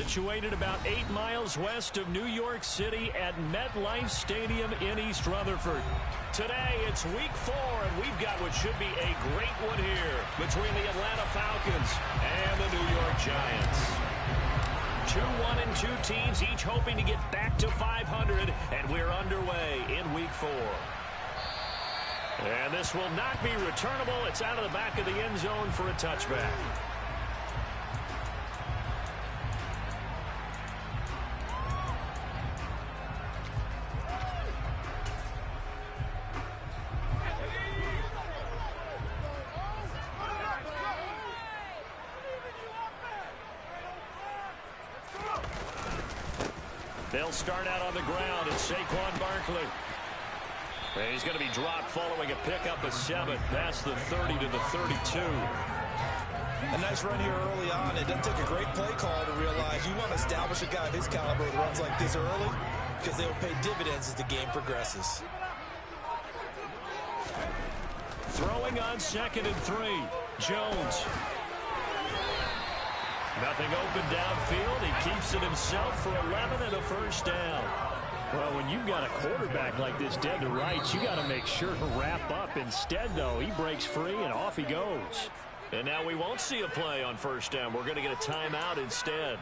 situated about 8 miles west of New York City at MetLife Stadium in East Rutherford. Today, it's week 4, and we've got what should be a great one here between the Atlanta Falcons and the New York Giants. 2-1-2 teams, each hoping to get back to 500, and we're underway in week 4. And this will not be returnable. It's out of the back of the end zone for a touchback. They'll start out on the ground. It's Saquon Barkley. And he's going to be dropped following a pickup of 7 past the 30 to the 32. A nice run here early on. It doesn't take a great play call to realize you want to establish a guy of his caliber with runs like this early because they will pay dividends as the game progresses. Throwing on 2nd and 3. Jones. Nothing open downfield. He keeps it himself for 11 and a first down. Well, when you've got a quarterback like this dead to rights, you got to make sure to wrap up. Instead, though, he breaks free and off he goes. And now we won't see a play on first down. We're going to get a timeout instead.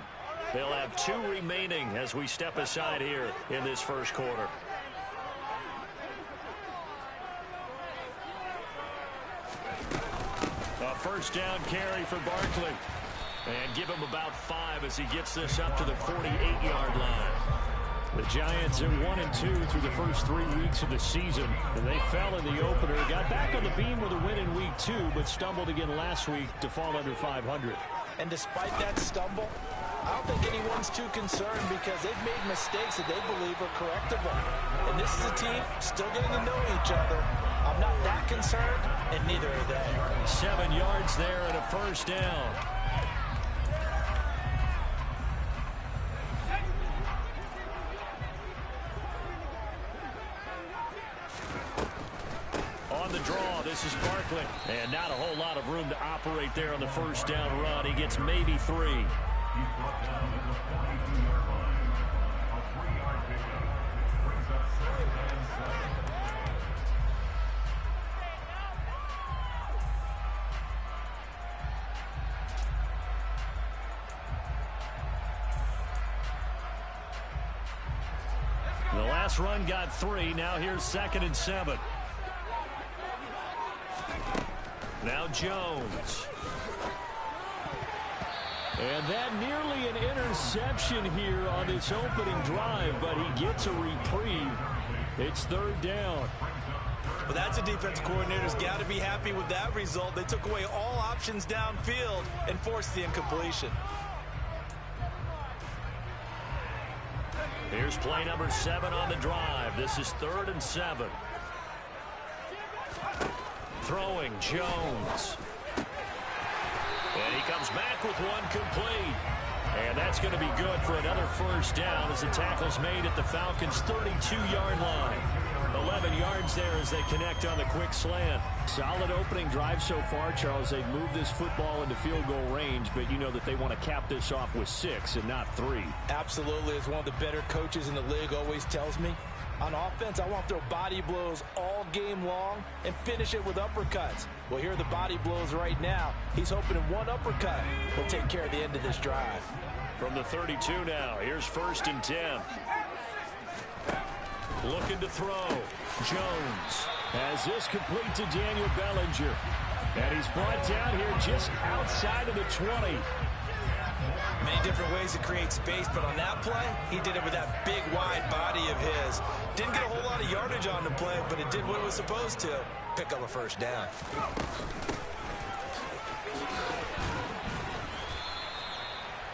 They'll have 2 remaining as we step aside here in this first quarter. A first down carry for Barkley. And give him about 5 as he gets this up to the 48-yard line. The Giants are 1-2 through the first 3 weeks of the season. And they fell in the opener. Got back on the beam with a win in week 2, but stumbled again last week to fall under 500. And despite that stumble, I don't think anyone's too concerned because they've made mistakes that they believe are correctable. And this is a team still getting to know each other. I'm not that concerned, and neither are they. 7 yards there and a first down. On the draw, this is Barkley. And not a whole lot of room to operate there on the first down run. He gets maybe 3. The last run got 3. Now here's 2nd and 7. Now Jones. And that nearly an interception here on this opening drive, but he gets a reprieve. It's 3rd down. Well, that's a defense coordinator's got to be happy with that result. They took away all options downfield and forced the incompletion. Here's play number 7 on the drive. This is 3rd and 7. Throwing, Jones. And he comes back with one complete. And that's going to be good for another first down as the tackle's made at the Falcons' 32-yard line. 11 yards there as they connect on the quick slant. Solid opening drive so far, Charles. They've moved this football into field goal range, but you know that they want to cap this off with 6 and not 3. Absolutely. As one of the better coaches in the league always tells me, on offense, I want to throw body blows all game long and finish it with uppercuts. Well, here are the body blows right now. He's hoping one uppercut will take care of the end of this drive. From the 32 now, here's 1st and 10. Looking to throw. Jones has this complete to Daniel Bellinger. And he's brought down here just outside of the 20. Many different ways to create space, but on that play, he did it with that big, wide body of his. Didn't get a whole lot of yardage on the play, but it did what it was supposed to. Pick up a first down.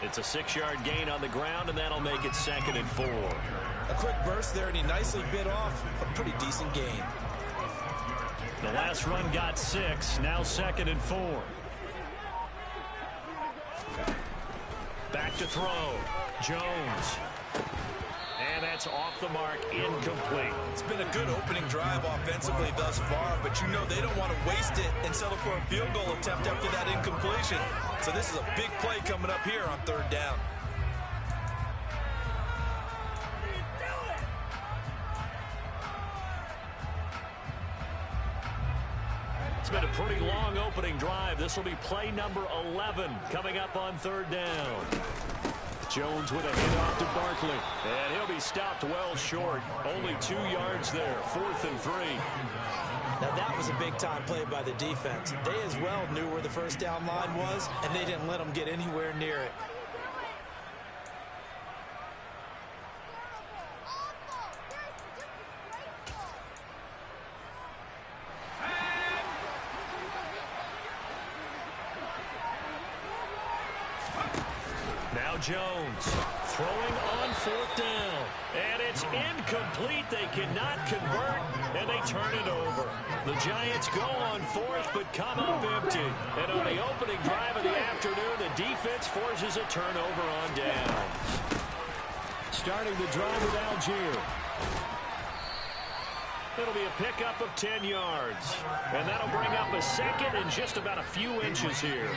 It's a 6-yard gain on the ground, and that'll make it 2nd and 4. A quick burst there, and he nicely bit off a pretty decent gain. The last run got 6, now 2nd and 4. Back to throw. Jones. And that's off the mark, incomplete. It's been a good opening drive offensively thus far, but you know they don't want to waste it and settle for a field goal attempt after that incompletion. So this is a big play coming up here on 3rd down. It's been a pretty long opening drive. This will be play number 11 coming up on third down. Jones with a handoff to Barkley. And he'll be stopped well short. Only 2 yards there. 4th and 3. Now that was a big-time play by the defense. They as well knew where the first down line was, and they didn't let them get anywhere near it. Jones throwing on 4th down, and it's incomplete. They cannot convert, and they turn it over. The Giants go on 4th, but come up empty. And on the opening drive of the afternoon, the defense forces a turnover on down. Starting the drive with Algier. It'll be a pickup of 10 yards. And that'll bring up a second and just about a few inches here.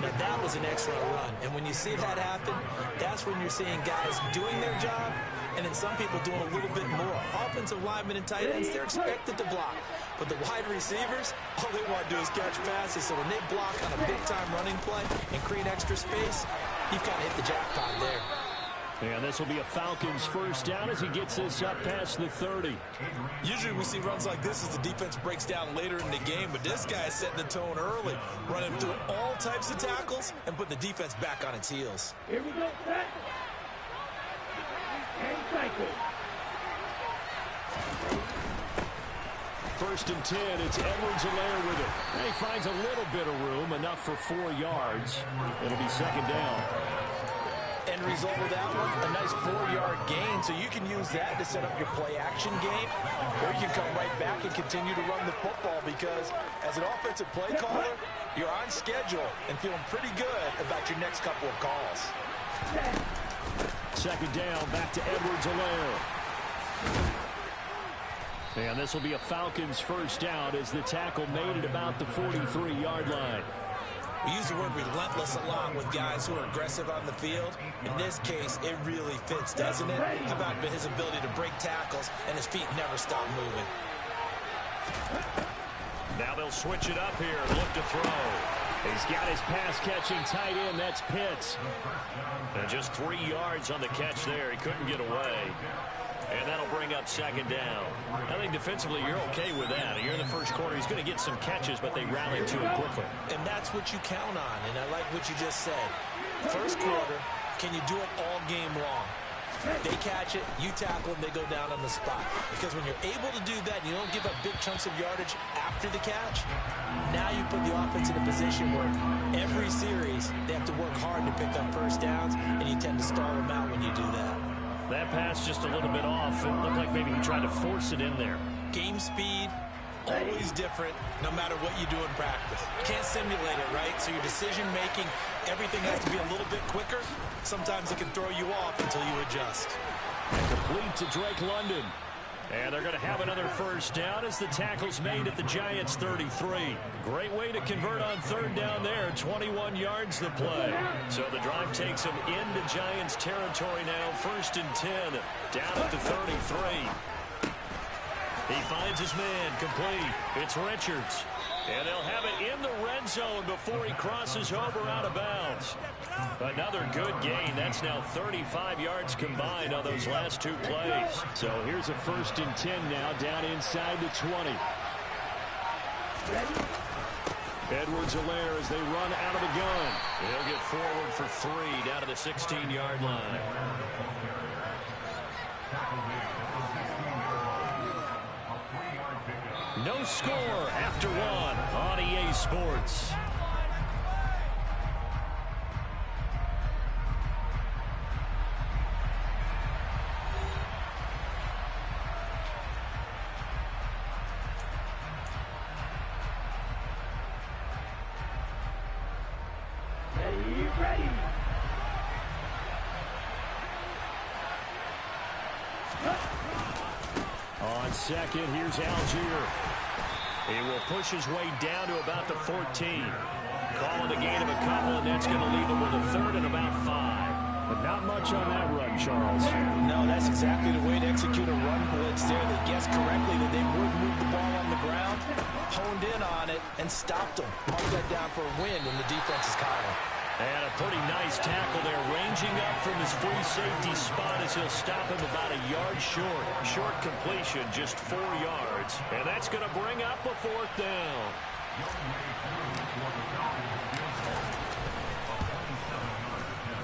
Now that was an excellent run. And when you see that happen, that's when you're seeing guys doing their job and then some people doing a little bit more. Offensive linemen and tight ends, they're expected to block. But the wide receivers, all they want to do is catch passes. So when they block on a big-time running play and create extra space, you've kind of hit the jackpot there. And this will be a Falcons first down as he gets this up past the 30. Usually we see runs like this as the defense breaks down later in the game, but this guy is setting the tone early, running through all types of tackles and putting the defense back on its heels. Here we go, set. And cycle. 1st and 10, it's Edwards-Helaire with it. And he finds a little bit of room, enough for 4 yards. It'll be 2nd down. End result of that one, a nice 4-yard gain, so you can use that to set up your play-action game, or you can come right back and continue to run the football because as an offensive play caller, you're on schedule and feeling pretty good about your next couple of calls. 2nd down, back to Edwards-Helaire. And this will be a Falcons first down as the tackle made at about the 43-yard line. We use the word relentless a lot with guys who are aggressive on the field. In this case, it really fits, doesn't it? How about his ability to break tackles and his feet never stop moving? Now they'll switch it up here and look to throw. He's got his pass-catching tight end. That's Pitts. And just 3 yards on the catch there. He couldn't get away. And that'll bring up 2nd down. I think defensively you're okay with that. You're in the first quarter. He's going to get some catches, but they rallied to him quickly. And that's what you count on, and I like what you just said. First quarter, can you do it all game long? They catch it, you tackle them, they go down on the spot. Because when you're able to do that and you don't give up big chunks of yardage after the catch, now you put the offense in a position where every series they have to work hard to pick up first downs, and you tend to stall them out when you do that. That pass just a little bit off. It looked like maybe he tried to force it in there. Game speed, always different, no matter what you do in practice. You can't simulate it, right? So your decision-making, everything has to be a little bit quicker. Sometimes it can throw you off until you adjust. Complete to Drake London. And they're going to have another first down as the tackle's made at the Giants' 33. Great way to convert on 3rd down there. 21 yards to play. So the drive takes them into Giants territory now. 1st and 10 down at the 33. He finds his man complete. It's Richards. And they'll have it in the red zone before he crosses over out of bounds. Another good gain. That's now 35 yards combined on those last 2 plays. So here's a 1st and 10 now down inside the 20. Edwards-Helaire as they run out of the gun. He'll get forward for 3 down to the 16-yard line. No score after 1 on EA Sports. Ready. On 2nd, here's Algier. He will push his way down to about the 14. Calling the gain of a couple, and that's going to leave him with a 3rd and about 5. But not much on that run, Charles. No, that's exactly the way to execute a run blitz there. They guessed correctly that they would move the ball on the ground, honed in on it, and and stopped them. Mark that down for a win in the defense's column. And a pretty nice tackle there, ranging up from his free safety spot as he'll stop him about a yard short. Short completion, just 4 yards. And that's going to bring up a 4th down.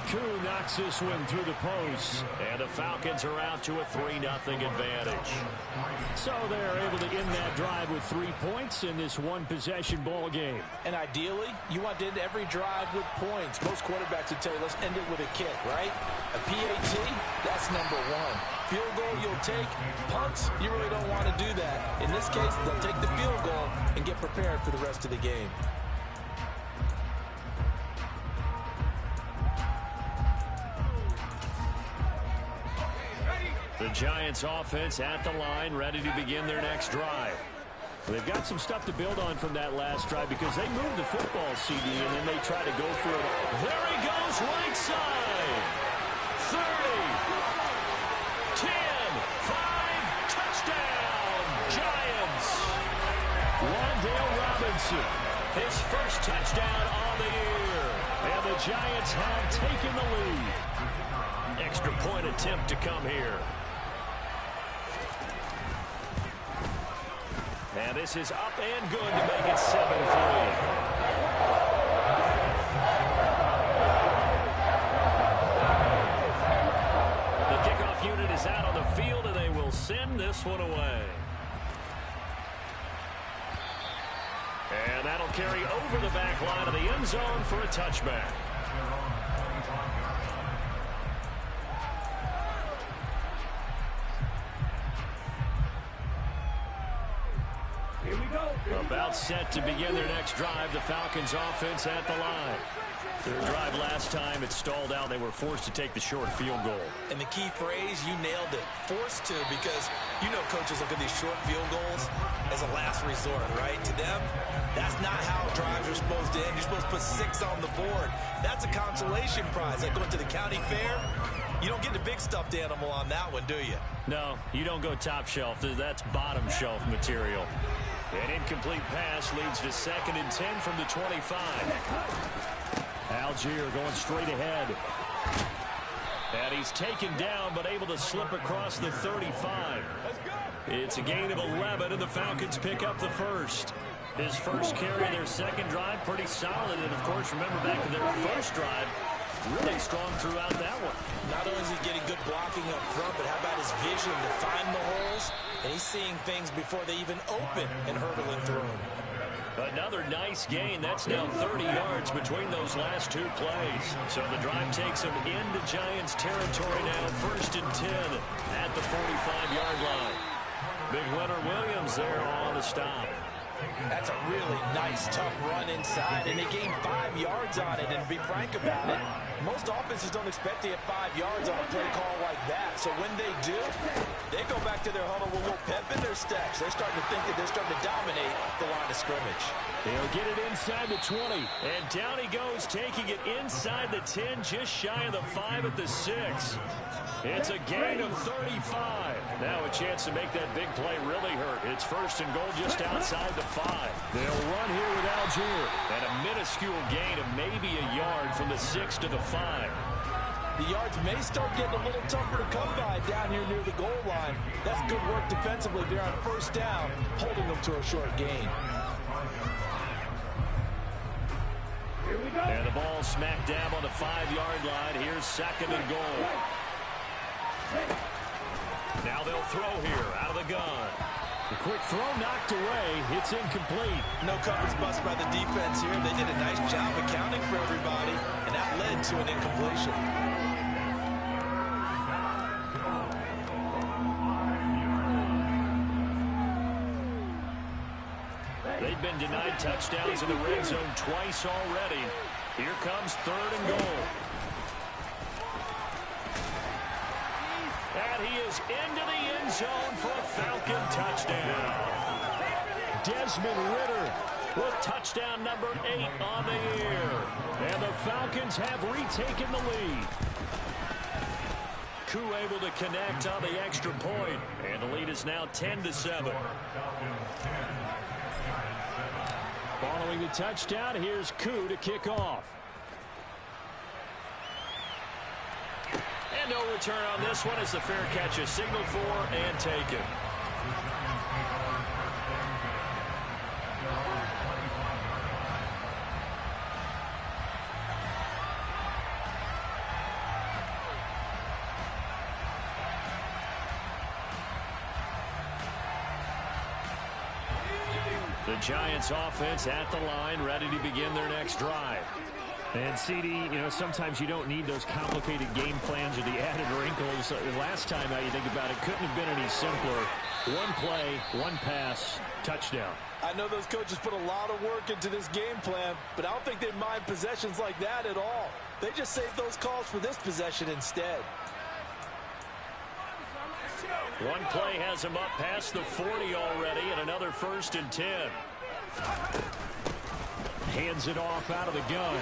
Koo knocks this one through the post. And the Falcons are out to a 3-0 advantage. So they're able to end that drive with 3 points in this one-possession ball game. And ideally, you want to end every drive with points. Most quarterbacks would tell you, let's end it with a kick, right? A PAT, that's #1. Field goal you'll take. Punts, you really don't want to do that. In this case, they'll take the field goal and get prepared for the rest of the game. The Giants offense at the line, ready to begin their next drive. They've got some stuff to build on from that last drive because they moved the football, CD, and then they try to go for it. There he goes, right side. 30, 10, 5, touchdown, Giants. Wan'Dale Robinson, his first touchdown on the year. And the Giants have taken the lead. Extra point attempt to come here. And this is up and good to make it 7-3. The kickoff unit is out on the field, and they will send this one away. And that'll carry over the back line of the end zone for a touchback. About set to begin their next drive, the Falcons offense at the line. Their drive last time, it stalled out. They were forced to take the short field goal. And the key phrase, you nailed it. Forced to, because you know coaches look at these short field goals as a last resort, right? To them, that's not how drives are supposed to end. You're supposed to put 6 on the board. That's a consolation prize. Like going to the county fair, you don't get the big stuffed animal on that one, do you? No, you don't go top shelf. That's bottom shelf material. An incomplete pass leads to 2nd and 10 from the 25. Algier going straight ahead. And he's taken down, but able to slip across the 35. It's a gain of 11, and the Falcons pick up the first. His first carry of their second drive, pretty solid. And, of course, remember back to their first drive, really strong throughout that one. Not only is he getting good blocking up front, but how about his vision to find the holes? And he's seeing things before they even open and hurdling through them. Another nice gain. That's now 30 yards between those last 2 plays. So the drive takes them into Giants territory now. 1st and 10 at the 45-yard line. Big Leonard Williams there on the stop. That's a really nice, tough run inside, and they gained 5 yards on it. And to be frank about it, most offenses don't expect to get 5 yards on a play call like that. So when they do, they go back to their huddle with a little pep in their steps. They're starting to think that they're starting to dominate the line of scrimmage. They'll get it inside the 20, and down he goes, taking it inside the 10, just shy of the 5 at the 6. It's a gain of 35. Now a chance to make that big play really hurt. It's 1st and goal just outside the 5. They'll run here with Algier. And a minuscule gain of maybe a yard from the 6 to the 5. The yards may start getting a little tougher to come by down here near the goal line. That's good work defensively there on 1st down, holding them to a short gain. And the ball smack dab on the 5-yard line. Here's 2nd and goal. Now they'll throw here out of the gun. The quick throw knocked away. It's incomplete. No coverage bust by the defense here. They did a nice job accounting for everybody, and that led to an incompletion. They've been denied touchdowns in the red zone twice already. Here comes 3rd and goal. And he is into the end zone for a Falcon touchdown. Desmond Ridder with touchdown number 8 on the year. And the Falcons have retaken the lead. Koo able to connect on the extra point. And the lead is now 10-7. Following the touchdown, here's Koo to kick off. And no return on this one as the fair catch is signaled for and taken. The Giants offense at the line, ready to begin their next drive. And CD, sometimes you don't need those complicated game plans or the added wrinkles. Last time, now you think about it, couldn't have been any simpler. One play, one pass, touchdown. I know those coaches put a lot of work into this game plan, but I don't think they mind possessions like that at all. They just save those calls for this possession instead. One play has him up past the 40 already, and another 1st and 10. Hands it off out of the gun.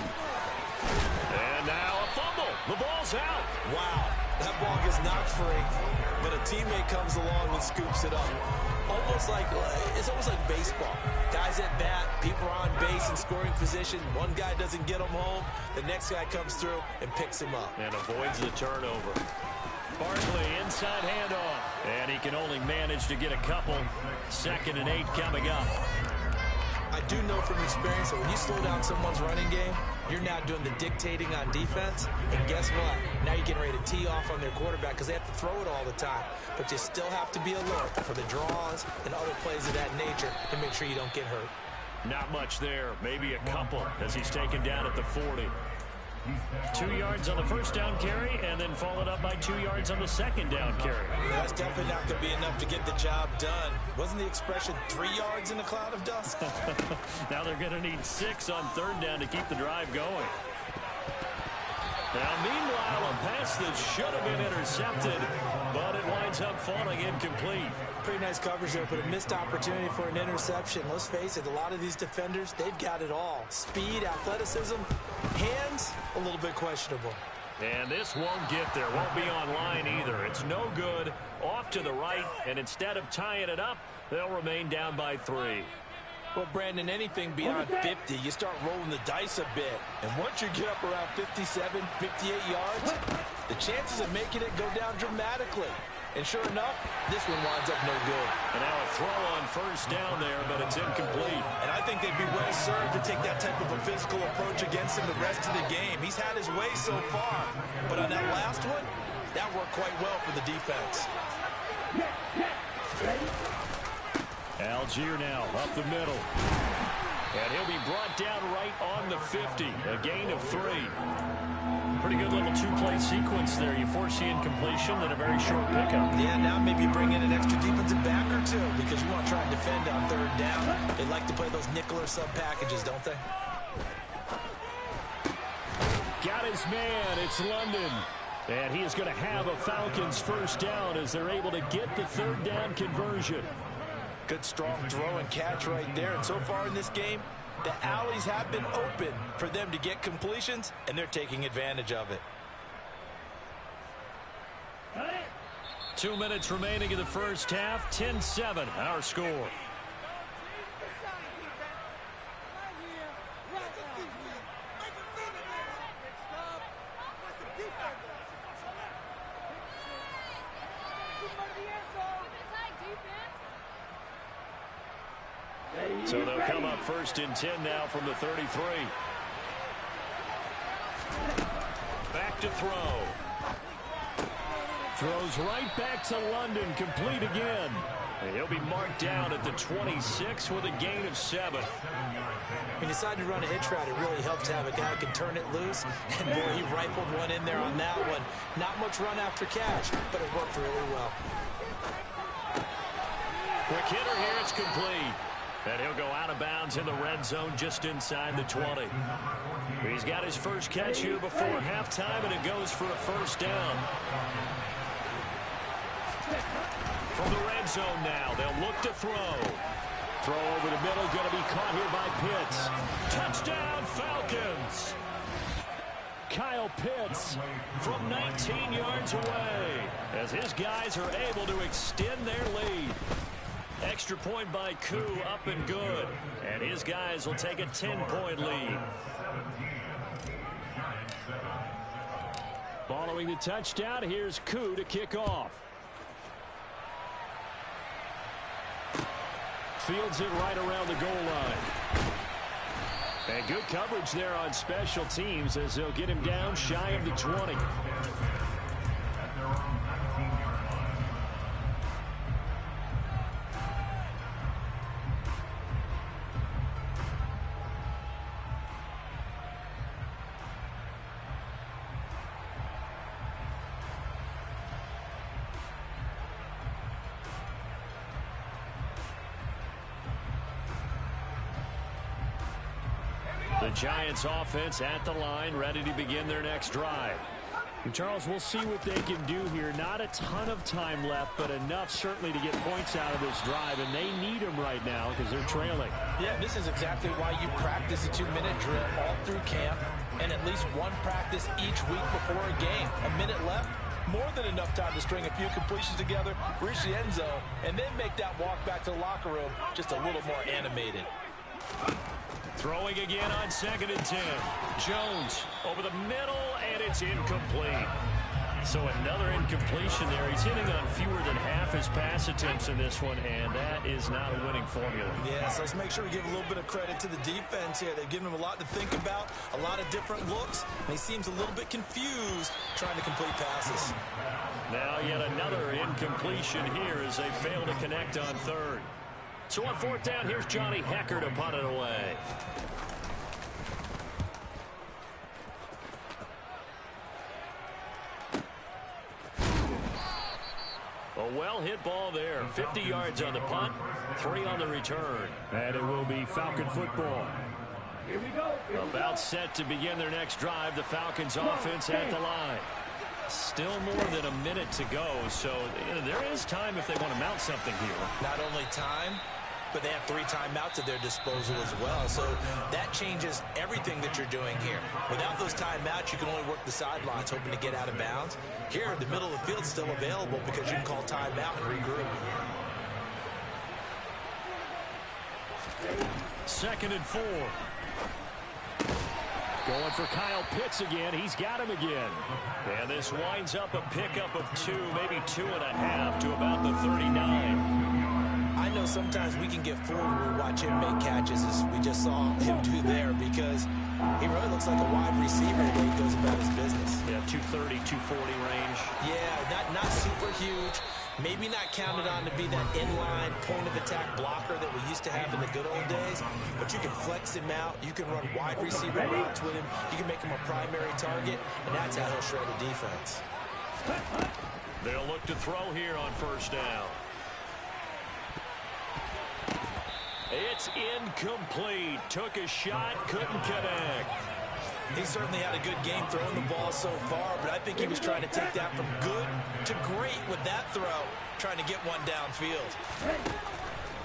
And now a fumble. The ball's out. Wow, that ball gets knocked free, but a teammate comes along and scoops it up. It's almost like baseball. Guys at bat, people are on base in scoring position. One guy doesn't get him home. The next guy comes through and picks him up. And avoids the turnover. Barkley inside handoff. And he can only manage to get a couple. 2nd and 8 coming up. I do know from experience that when you slow down someone's running game, you're now doing the dictating on defense. And guess what? Now you're getting ready to tee off on their quarterback because they have to throw it all the time. But you still have to be alert for the draws and other plays of that nature to make sure you don't get hurt. Not much there. Maybe a couple as he's taken down at the 40. 2 yards on the 1st down carry, and then followed up by 2 yards on the 2nd down carry. Yeah, that's definitely not going to be enough to get the job done. Wasn't the expression 3 yards in a cloud of dust? Now they're going to need 6 on 3rd down to keep the drive going. Now, meanwhile, a pass that should have been intercepted, but it winds up falling incomplete. Pretty nice coverage there, but a missed opportunity for an interception. Let's face it, a lot of these defenders, they've got it all. Speed, athleticism, hands, a little bit questionable. And this won't get there, won't be online either. It's no good, off to the right, and instead of tying it up, they'll remain down by 3. Well, Brandon, anything beyond 50, you start rolling the dice a bit. And once you get up around 57, 58 yards, the chances of making it go down dramatically. And sure enough, this one winds up no good. And now a throw on 1st down there, but it's incomplete. And I think they'd be well served to take that type of a physical approach against him the rest of the game. He's had his way so far. But on that last one, that worked quite well for the defense. Algier now up the middle. And he'll be brought down right on the 50. A gain of 3. Pretty good little 2-play sequence there. You force the incompletion, then a very short pickup. Yeah, now maybe bring in an extra defensive back or two because you want to try and defend on 3rd down. They like to play those nickel or sub packages, don't they? Got his man. It's London. And he is going to have a Falcons 1st down as they're able to get the 3rd down conversion. Good strong throw and catch right there. And so far in this game, the alleys have been open for them to get completions, and they're taking advantage of it. 2 minutes remaining in the 1st half. 10-7, our score. So they'll come up 1st and 10 now from the 33. Back to throw. Throws right back to London, complete again. And he'll be marked down at the 26 with a gain of 7. He decided to run a hitch route. It really helps to have a guy who can turn it loose. And boy, he rifled one in there on that one. Not much run after catch, but it worked really well. Quick hitter here, it's complete. And he'll go out of bounds in the red zone just inside the 20. He's got his first catch here before halftime, and it goes for a 1st down. From the red zone now, they'll look to throw. Throw over the middle, going to be caught here by Pitts. Touchdown, Falcons! Kyle Pitts from 19 yards away as his guys are able to extend their lead. Extra point by Koo, up and good. And his guys will take a 10-point lead. Following the touchdown, here's Koo to kick off. Fields it right around the goal line. And good coverage there on special teams as they'll get him down shy of the 20. The Giants offense at the line, ready to begin their next drive. And Charles, we'll see what they can do here. Not a ton of time left, but enough certainly to get points out of this drive, and they need them right now because they're trailing. Yeah, this is exactly why you practice a 2-minute drill all through camp and at least one practice each week before a game. A minute left, more than enough time to string a few completions together, reach the end zone, and then make that walk back to the locker room just a little more animated. Throwing again on 2nd and 10. Jones over the middle, and it's incomplete. So another incompletion there. He's hitting on fewer than half his pass attempts in this one, and that is not a winning formula. Yeah, so let's make sure we give a little bit of credit to the defense here. They've given him a lot to think about, a lot of different looks, and he seems a little bit confused trying to complete passes. Now yet another incompletion here as they fail to connect on 3rd. So on 4th down, here's Johnny Hecker to punt it away. A well-hit ball there. 50 yards on the punt, 3 on the return. And it will be Falcon football. Here we go. About set to begin their next drive. The Falcons offense at the line. Still more than a minute to go, so there is time if they want to mount something here. Not only time, but they have 3 timeouts at their disposal as well. So that changes everything that you're doing here. Without those timeouts, you can only work the sidelines hoping to get out of bounds. Here, the middle of the field is still available because you can call timeout and regroup. 2nd and 4. Going for Kyle Pitts again. He's got him again. And this winds up a pickup of 2, maybe 2.5 to about the 39. I know sometimes we can get fooled when we watch him make catches, as we just saw him do there, because he really looks like a wide receiver the way he goes about his business. Yeah, 230, 240 range. Yeah, not super huge. Maybe not counted on to be that inline point-of-attack blocker that we used to have in the good old days, but you can flex him out. You can run wide receiver routes with him. You can make him a primary target, and that's how he'll shred a defense. They'll look to throw here on 1st down. It's incomplete. Took a shot, couldn't connect. He certainly had a good game throwing the ball so far, but I think he was trying to take that from good to great with that throw, trying to get one downfield.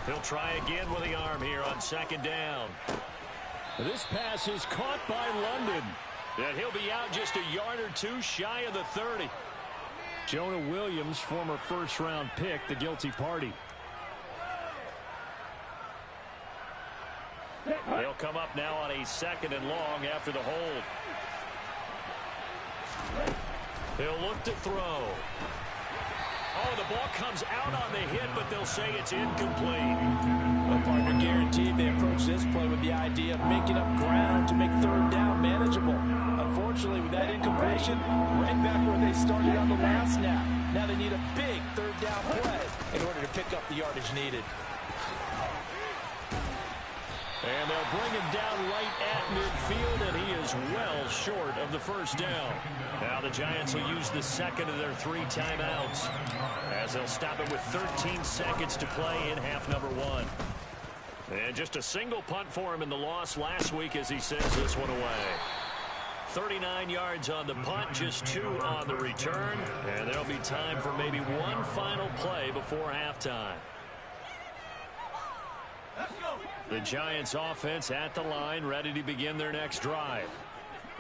He'll try again with the arm here on 2nd down. This pass is caught by London. And he'll be out just a yard or 2 shy of the 30. Jonah Williams, former 1st-round pick, the guilty party. They'll come up now on a 2nd and long after the hold. He'll look to throw. Oh, the ball comes out on the hit, but they'll say it's incomplete. Well, partner, guaranteed they approach this play with the idea of making up ground to make 3rd down manageable. Unfortunately, with that incompletion, right back where they started on the last snap. Now they need a big 3rd down play in order to pick up the yardage needed. And they'll bring him down right at midfield, and he is well short of the 1st down. Now the Giants will use the 2nd of their 3 timeouts as they'll stop it with 13 seconds to play in half number 1. And just a single punt for him in the loss last week as he sends this one away. 39 yards on the punt, just 2 on the return, and there'll be time for maybe one final play before halftime. The Giants offense at the line, ready to begin their next drive.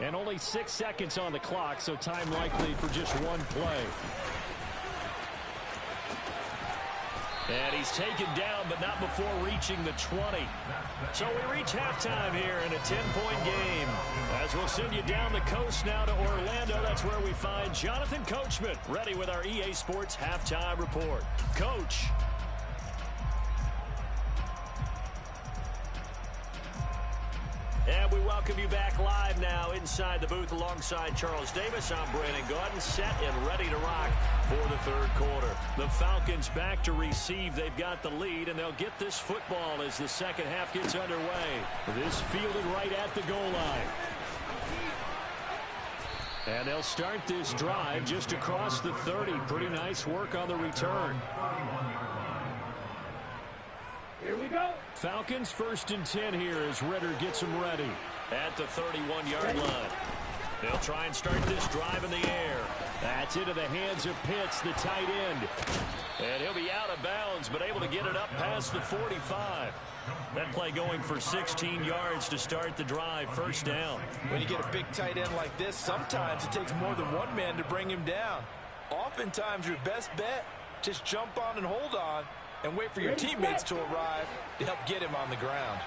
And only 6 seconds on the clock, so time likely for just one play. And he's taken down, but not before reaching the 20. So we reach halftime here in a 10-point game. As we'll send you down the coast now to Orlando, that's where we find Jonathan Coachman, ready with our EA Sports Halftime Report. Coach. And we welcome you back live now inside the booth alongside Charles Davis. I'm Brandon Gaudin, set and ready to rock for the third quarter. The Falcons back to receive. They've got the lead, and they'll get this football as the second half gets underway. This fielded right at the goal line. And they'll start this drive just across the 30. Pretty nice work on the return. Here we go. Falcons 1st and 10 here as Ritter gets them ready at the 31-yard line. They'll try and start this drive in the air. That's into the hands of Pitts, the tight end. And he'll be out of bounds, but able to get it up past the 45. That play going for 16 yards to start the drive. First down. When you get a big tight end like this, sometimes it takes more than one man to bring him down. Oftentimes, your best bet, just jump on and hold on and wait for your teammates to arrive to help get him on the ground.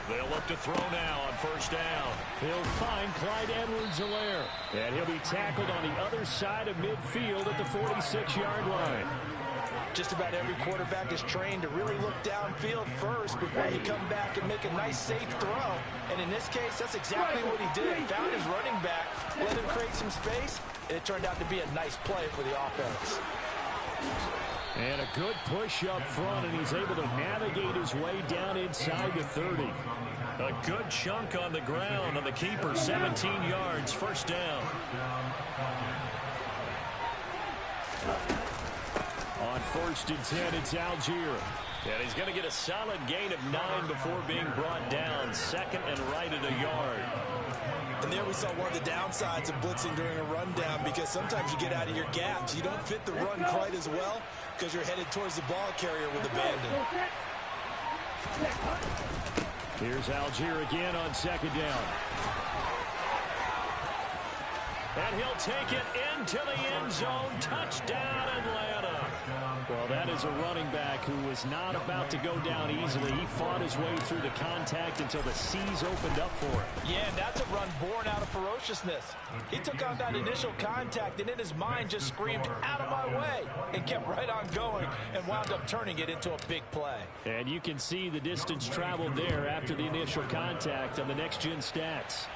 They'll look to throw now on first down. He'll find Clyde Edwards-Helaire. And he'll be tackled on the other side of midfield at the 46-yard line. Just about every quarterback is trained to really look downfield first before you come back and make a nice, safe throw. And in this case, that's exactly what he did. Found his running back, let him create some space, and it turned out to be a nice play for the offense. And a good push up front, and he's able to navigate his way down inside the 30. A good chunk on the ground on the keeper, 17 yards, first down. On 1st and 10, it's Algier. And he's going to get a solid gain of 9 before being brought down. Second and right at a yard. And there we saw one of the downsides of blitzing during a rundown, because sometimes you get out of your gaps. You don't fit the run quite as well because you're headed towards the ball carrier with abandon. Here's Algier again on second down. And he'll take it into the end zone. Touchdown, Atlanta. Well, that is a running back who was not about to go down easily. He fought his way through the contact until the seas opened up for him. Yeah, and that's a run born out of ferociousness. He took on that initial contact and in his mind just screamed, "Out of my way," and kept right on going and wound up turning it into a big play. And you can see the distance traveled there after the initial contact on the next-gen stats.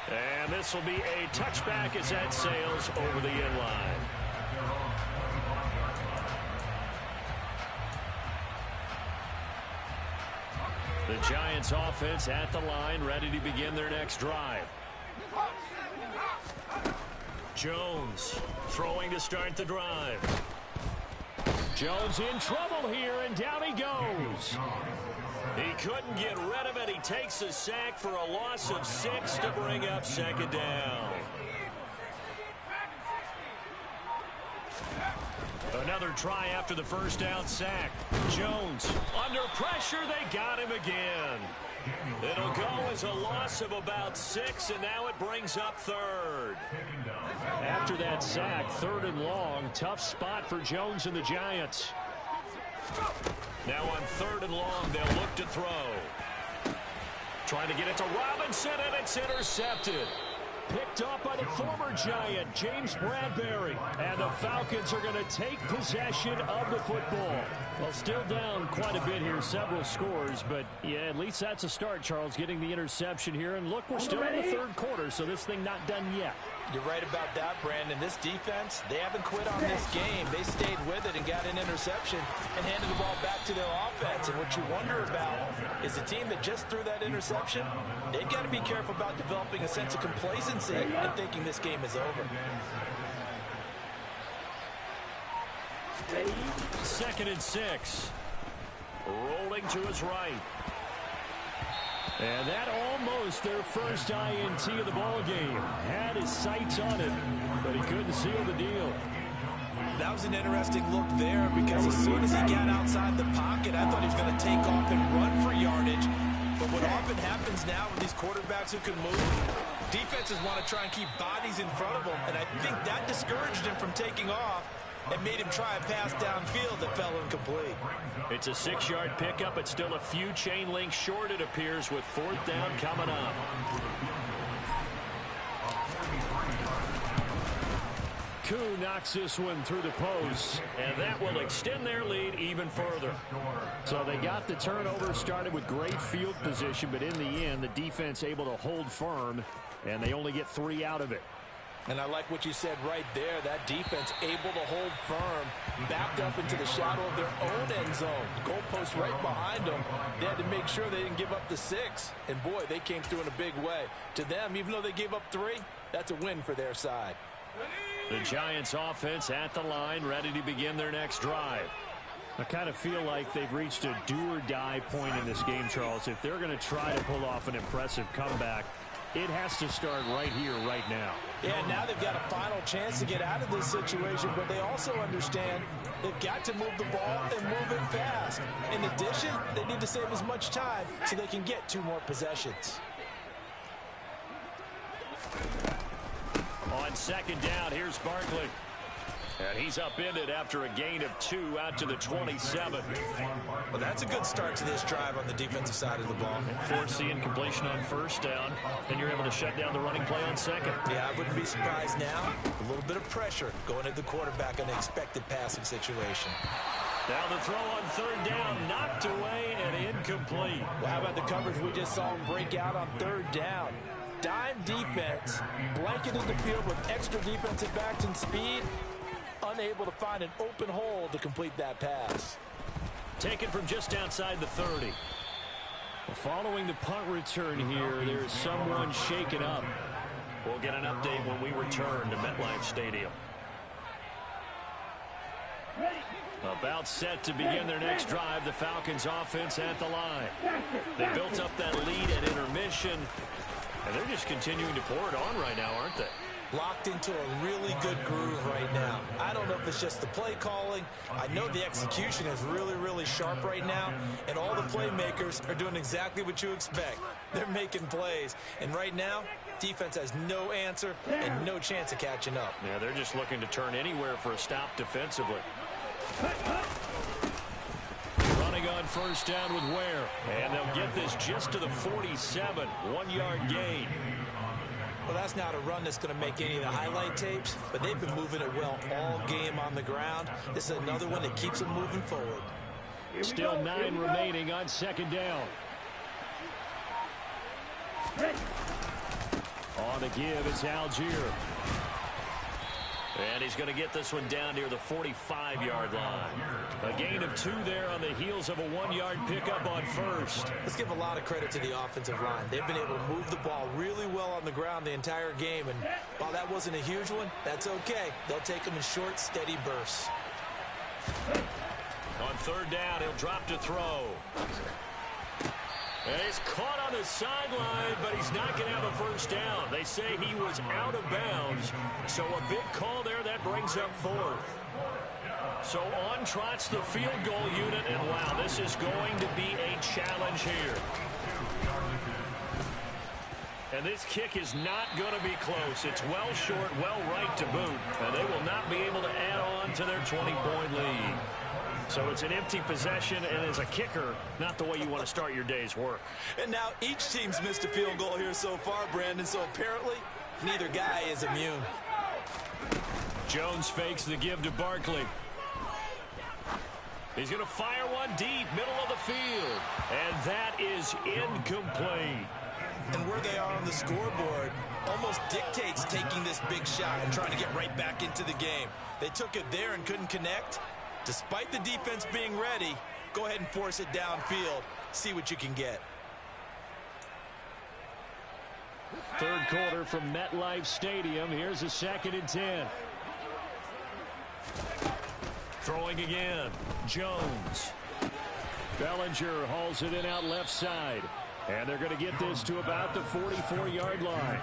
And this will be a touchback as that sails over the end line. The Giants offense at the line, ready to begin their next drive. Jones throwing to start the drive. Jones in trouble here, and down he goes. He couldn't get rid of it. He takes a sack for a loss of 6 to bring up second down. Another try after the first down sack. Jones under pressure. They got him again. It'll go as a loss of about 6, and now it brings up third. After that sack, 3rd and long. Tough spot for Jones and the Giants. Now on 3rd and long, they'll look to throw. Trying to get it to Robinson, and it's intercepted. Picked up by the former Giant, James Bradbury. And the Falcons are going to take possession of the football. Well, still down quite a bit here, several scores. But, yeah, at least that's a start, Charles, getting the interception here. And, look, we're still in the 3rd quarter, so this thing not done yet. You're right about that, Brandon. This defense, they haven't quit on this game. They stayed with it and got an interception and handed the ball back to their offense. And what you wonder about is the team that just threw that interception, they've got to be careful about developing a sense of complacency and thinking this game is over. 2nd and 6. Rolling to his right. And that almost their first INT of the ball game. Had his sights on it, but he couldn't seal the deal. That was an interesting look there, because as soon as he got outside the pocket, I thought he was going to take off and run for yardage. But what often happens now with these quarterbacks who can move, defenses want to try and keep bodies in front of them, and I think that discouraged him from taking off and made him try a pass downfield that fell incomplete. It's a 6-yard pickup. It's still a few chain links short, it appears, with 4th down coming up. Koo knocks this one through the post, and that will extend their lead even further. So they got the turnover started with great field position, but in the end, the defense able to hold firm, and they only get 3 out of it. And I like what you said right there. That defense able to hold firm, backed up into the shadow of their own end zone. The goalpost right behind them. They had to make sure they didn't give up the 6. And, boy, they came through in a big way. To them, even though they gave up 3, that's a win for their side. The Giants offense at the line, ready to begin their next drive. I kind of feel like they've reached a do-or-die point in this game, Charles. If they're going to try to pull off an impressive comeback, it has to start right here, right now. Yeah, now they've got a final chance to get out of this situation, but they also understand they've got to move the ball and move it fast. In addition, they need to save as much time so they can get 2 more possessions. On 2nd down, here's Barkley. And he's upended after a gain of 2 out to the 27. Well, that's a good start to this drive on the defensive side of the ball. Force the incompletion on 1st down, and you're able to shut down the running play on 2nd. Yeah, I wouldn't be surprised now. A little bit of pressure going at the quarterback in an expected passing situation. Now the throw on 3rd down, knocked away and incomplete. Well, how about the coverage we just saw him break out on 3rd down? Dime defense, blanketed the field with extra defensive backs and speed, unable to find an open hole to complete that pass. Taken from just outside the 30. Well, following the punt return here, there's someone shaken up. We'll get an update when we return to MetLife Stadium. About set to begin their next drive, the Falcons offense at the line. They built up that lead at intermission, and they're just continuing to pour it on right now, aren't they? Locked into a really good groove right now. I don't know if it's just the play calling. I know the execution is really, really sharp right now, and all the playmakers are doing exactly what you expect. They're making plays, and right now, defense has no answer and no chance of catching up. Yeah, they're just looking to turn anywhere for a stop defensively. Running on 1st down with Ware, and they'll get this just to the 47, 1-yard gain. Well, that's not a run that's going to make any of the highlight tapes, but they've been moving it well all game on the ground. This is another one that keeps them moving forward. Still 9 remaining on 2nd down. On the give, it's Algier. And he's going to get this one down near the 45-yard line. A gain of 2 there on the heels of a 1-yard pickup on 1st. Let's give a lot of credit to the offensive line. They've been able to move the ball really well on the ground the entire game. And while that wasn't a huge one, that's okay. They'll take them in short, steady bursts. On 3rd down, he'll drop to throw. And he's caught on the sideline, but he's not going to have a 1st down. They say he was out of bounds, so a big call there that brings up 4th. So on trots the field goal unit, and wow, this is going to be a challenge here. And this kick is not going to be close. It's well short, well right to boot, and they will not be able to add on to their 20-point lead. So it's an empty possession, and as a kicker, not the way you want to start your day's work. And now each team's missed a field goal here so far, Brandon, so apparently neither guy is immune. Jones fakes the give to Barkley. He's going to fire one deep, middle of the field, and that is incomplete. And where they are on the scoreboard almost dictates taking this big shot and trying to get right back into the game. They took it there and couldn't connect. Despite the defense being ready, go ahead and force it downfield. See what you can get. 3rd quarter from MetLife Stadium. Here's a 2nd and 10. Throwing again. Jones. Bellinger hauls it in out left side. And they're going to get this to about the 44-yard line.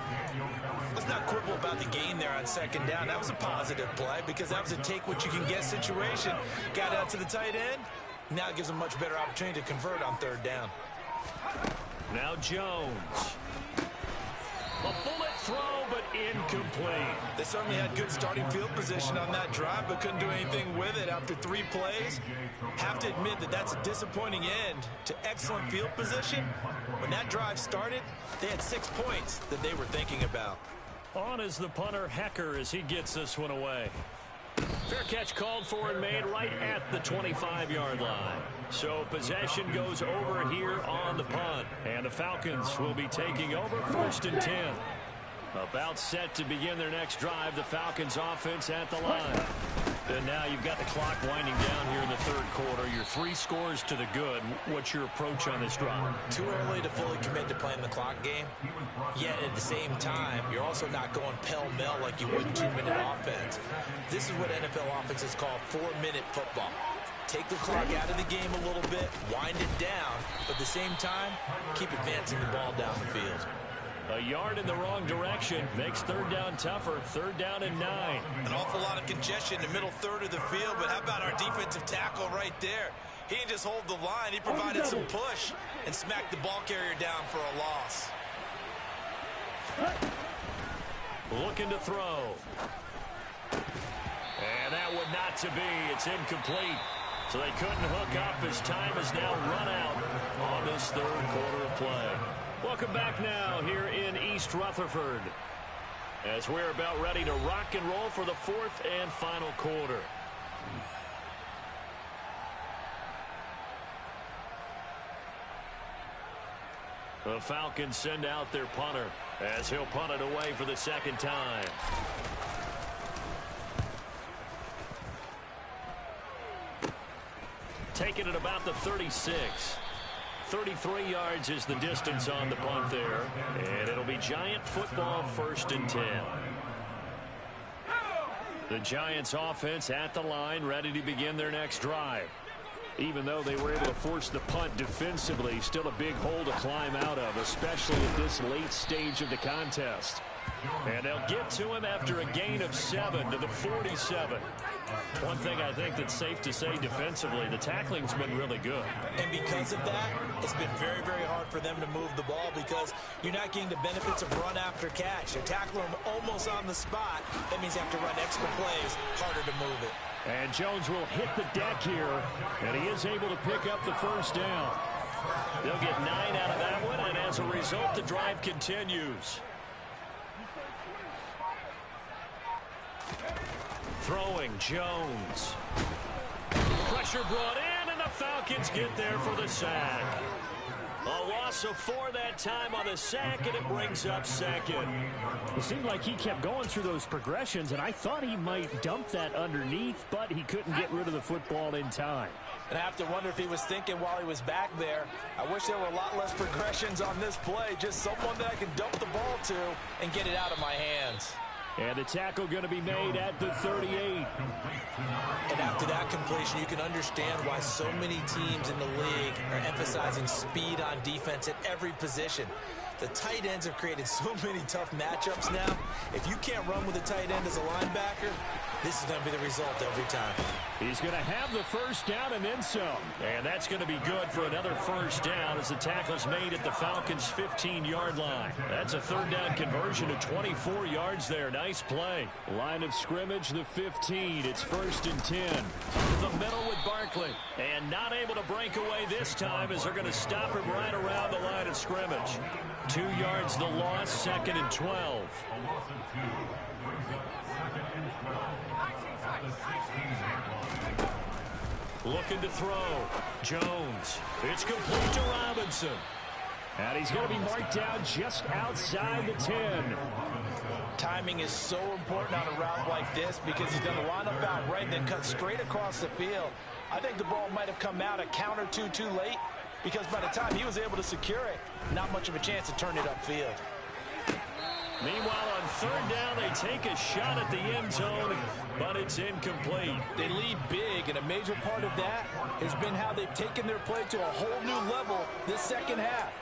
Let's not quibble about the gain there on 2nd down. That was a positive play because that was a take-what-you-can-get situation. Got out to the tight end. Now it gives them a much better opportunity to convert on 3rd down. Now Jones. A bullet throw, but incomplete. They certainly had good starting field position on that drive, but couldn't do anything with it after 3 plays. Have to admit that that's a disappointing end to excellent field position. When that drive started, they had 6 points that they were thinking about. On is the punter, Hecker, as he gets this one away. Fair catch called for and made right at the 25-yard line. So possession goes over here on the punt. And the Falcons will be taking over 1st and 10. About set to begin their next drive, the Falcons offense at the line. And now you've got the clock winding down here in the 3rd quarter. Your 3 scores to the good. What's your approach on this drive? Too early to fully commit to playing the clock game. Yet at the same time, you're also not going pell-mell like you would 2-minute offense. This is what NFL offenses call 4-minute football. Take the clock out of the game a little bit, wind it down, but at the same time, keep advancing the ball down the field. A yard in the wrong direction makes 3rd down tougher. 3rd down and 9. An awful lot of congestion in the middle third of the field, but how about our defensive tackle right there? He didn't just hold the line. He provided some push and smacked the ball carrier down for a loss. Looking to throw. And that one not to be. It's incomplete. So they couldn't hook up as time has now run out on this 3rd quarter of play. Welcome back now here in East Rutherford as we're about ready to rock and roll for the 4th and final quarter. The Falcons send out their punter as he'll punt it away for the 2nd time. Taking it about the 36. 33 yards is the distance on the punt there. And it'll be Giant football 1st and 10. The Giants offense at the line, ready to begin their next drive. Even though they were able to force the punt defensively, still a big hole to climb out of, especially at this late stage of the contest. And they'll get to him after a gain of 7 to the 47. One thing I think that's safe to say defensively, the tackling's been really good. And because of that, it's been very, very hard for them to move the ball because you're not getting the benefits of run after catch. You're tackling them almost on the spot. That means you have to run extra plays, harder to move it. And Jones will hit the deck here, and he is able to pick up the 1st down. They'll get 9 out of that one, and as a result, the drive continues. Throwing Jones. Pressure brought in, and the Falcons get there for the sack. A loss of 4 that time on the sack, and it brings up 2nd. It seemed like he kept going through those progressions, and I thought he might dump that underneath, but he couldn't get rid of the football in time. And I have to wonder if he was thinking while he was back there, I wish there were a lot less progressions on this play, just someone that I can dump the ball to and get it out of my hands. And the tackle going to be made at the 38. And after that completion, you can understand why so many teams in the league are emphasizing speed on defense at every position. The tight ends have created so many tough matchups now. If you can't run with a tight end as a linebacker, this is going to be the result every time. He's going to have the 1st down and then some. And that's going to be good for another 1st down as the tackle's made at the Falcons' 15-yard line. That's a 3rd down conversion to 24 yards there. Nice play. Line of scrimmage, the 15. It's 1st and 10. The middle with Barkley. And not able to break away this time as they're going to stop him right around the line of scrimmage. 2 yards the loss, 2nd and 12. Looking to throw. Jones. It's complete to Robinson. And he's going to be marked down just outside the 10. Timing is so important on a route like this because he's going to line up out right and then cut straight across the field. I think the ball might have come out a count or two too late because by the time he was able to secure it, not much of a chance to turn it upfield. Meanwhile, on 3rd down, they take a shot at the end zone, but it's incomplete. They lead big, and a major part of that has been how they've taken their play to a whole new level this 2nd half.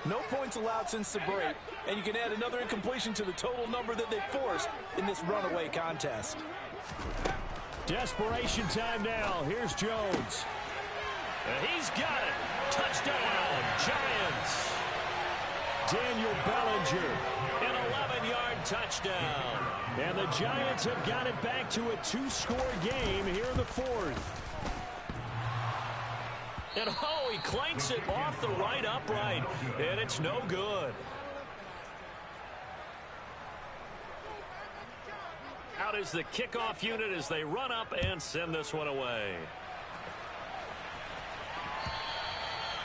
No points allowed since the break, and you can add another incompletion to the total number that they forced in this runaway contest. Desperation time now. Here's Jones. And he's got it. Touchdown, Giants. Daniel Bellinger, an 11-yard touchdown. And the Giants have got it back to a 2-score game here in the fourth. And oh, he clanks it off the right upright, and it's no good. Out is the kickoff unit as they run up and send this one away.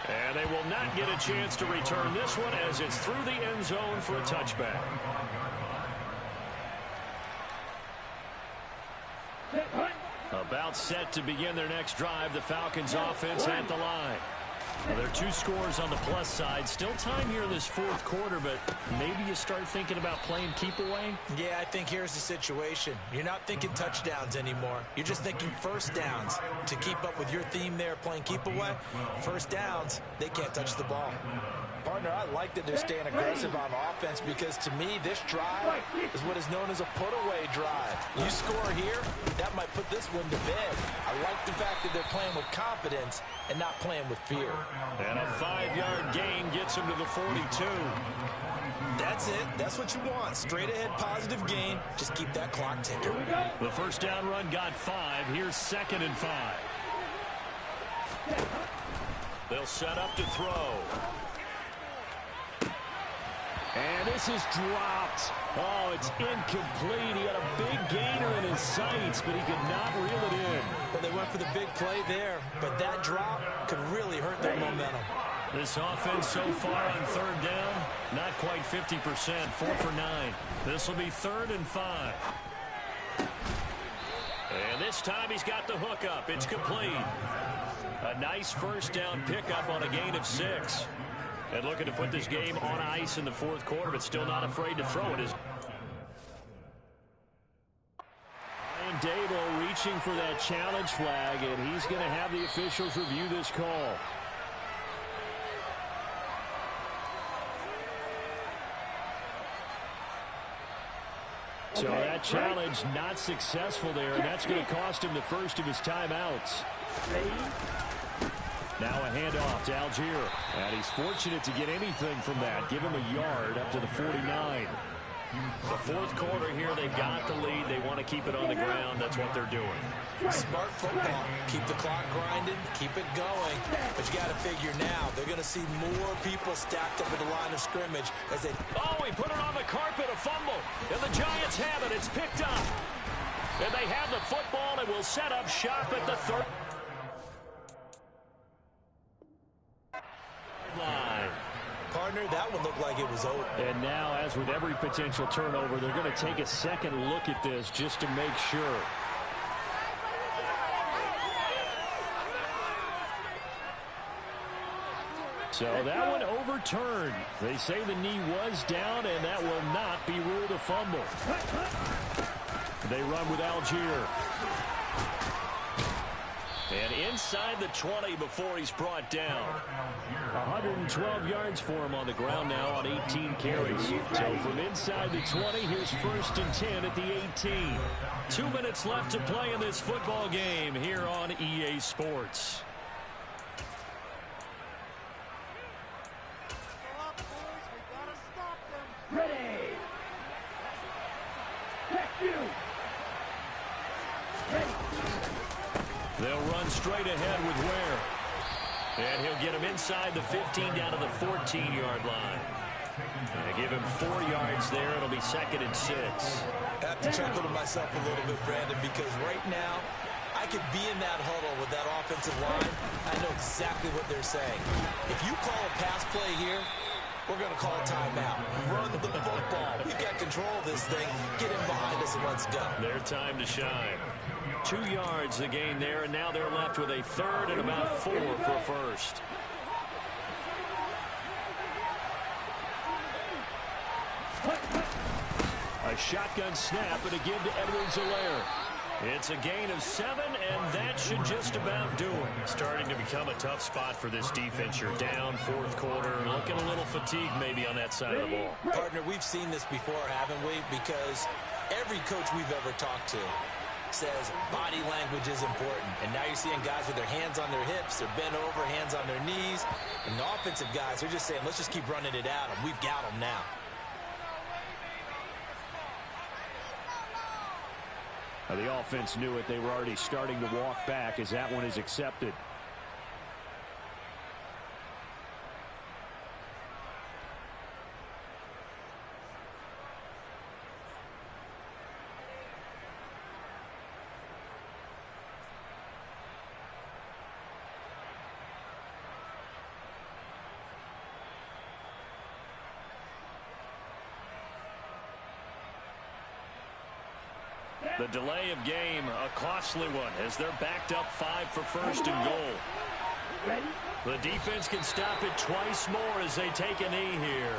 And they will not get a chance to return this one as it's through the end zone for a touchback. About set to begin their next drive, the Falcons offense at the line. Well, there are 2 scores on the plus side. Still time here in this fourth quarter, but maybe you start thinking about playing keep away? Yeah, I think here's the situation. You're not thinking touchdowns anymore. You're just thinking first downs. To keep up with your theme there, playing keep away, first downs, they can't touch the ball. Partner, I like that they're staying aggressive on offense because to me, this drive is what is known as a put-away drive. You score here, that might put this one to bed. I like the fact that they're playing with confidence and not playing with fear. And a 5-yard gain gets him to the 42. That's it. That's what you want. Straight ahead positive gain. Just keep that clock ticking. The first down run got 5. Here's 2nd and 5. They'll set up to throw. And this is dropped. Oh, it's incomplete. He had a big gainer in his sights, but he could not reel it in. Well, they went for the big play there, but that drop could really hurt their momentum. This offense so far on 3rd down, not quite 50%, 4 for 9. This will be 3rd and 5. And this time he's got the hook up. It's complete. A nice first down pickup on a gain of 6. And looking to put this game on ice in the fourth quarter, but still not afraid to throw it. Ryan Dable reaching for that challenge flag, and he's going to have the officials review this call. So that challenge not successful there, and that's going to cost him the first of his timeouts. Now a handoff to Algier. And he's fortunate to get anything from that. Give him a yard up to the 49. The fourth quarter here, they've got the lead. They want to keep it on the ground. That's what they're doing. Smart football. Keep the clock grinding. Keep it going. But you got to figure now, they're going to see more people stacked up at the line of scrimmage as they... Oh, he put it on the carpet, a fumble. And the Giants have it. It's picked up. And they have the football and will set up shop at the 3rd. Line. Partner, that one looked like it was over. And now, as with every potential turnover, they're going to take a second look at this just to make sure. So that one overturned. They say the knee was down, and that will not be ruled a fumble. They run with Algier. And inside the 20 before he's brought down. 112 yards for him on the ground now on 18 carries. So from inside the 20, here's 1st and 10 at the 18. 2 minutes left to play in this football game here on EA Sports. Ready. Check you. Ready. They'll run straight ahead with Ware. And he'll get him inside the 15 down to the 14-yard line. And give him 4 yards there. It'll be 2nd and 6. I have to chuckle to myself a little bit, Brandon, because right now I could be in that huddle with that offensive line. I know exactly what they're saying. If you call a pass play here, we're going to call a timeout. Run the football. We've got control of this thing. Get in behind us and let's go. Their time to shine. 2 yards the gain there, and now they're left with a 3rd and about 4 for a first. A shotgun snap, and again to Edwards-Helaire. It's a gain of 7, and that should just about do it. Starting to become a tough spot for this defense. You're down 4th quarter, looking a little fatigued maybe on that side of the ball. Partner, we've seen this before, haven't we? Because every coach we've ever talked to, says body language is important. And now you're seeing guys with their hands on their hips, they're bent over, hands on their knees. And the offensive guys, they're just saying, let's just keep running it at them. We've got them now. Now, the offense knew it. They were already starting to walk back as that one is accepted. The delay of game, a costly one, as they're backed up 5 for first and goal. The defense can stop it twice more as they take a knee here.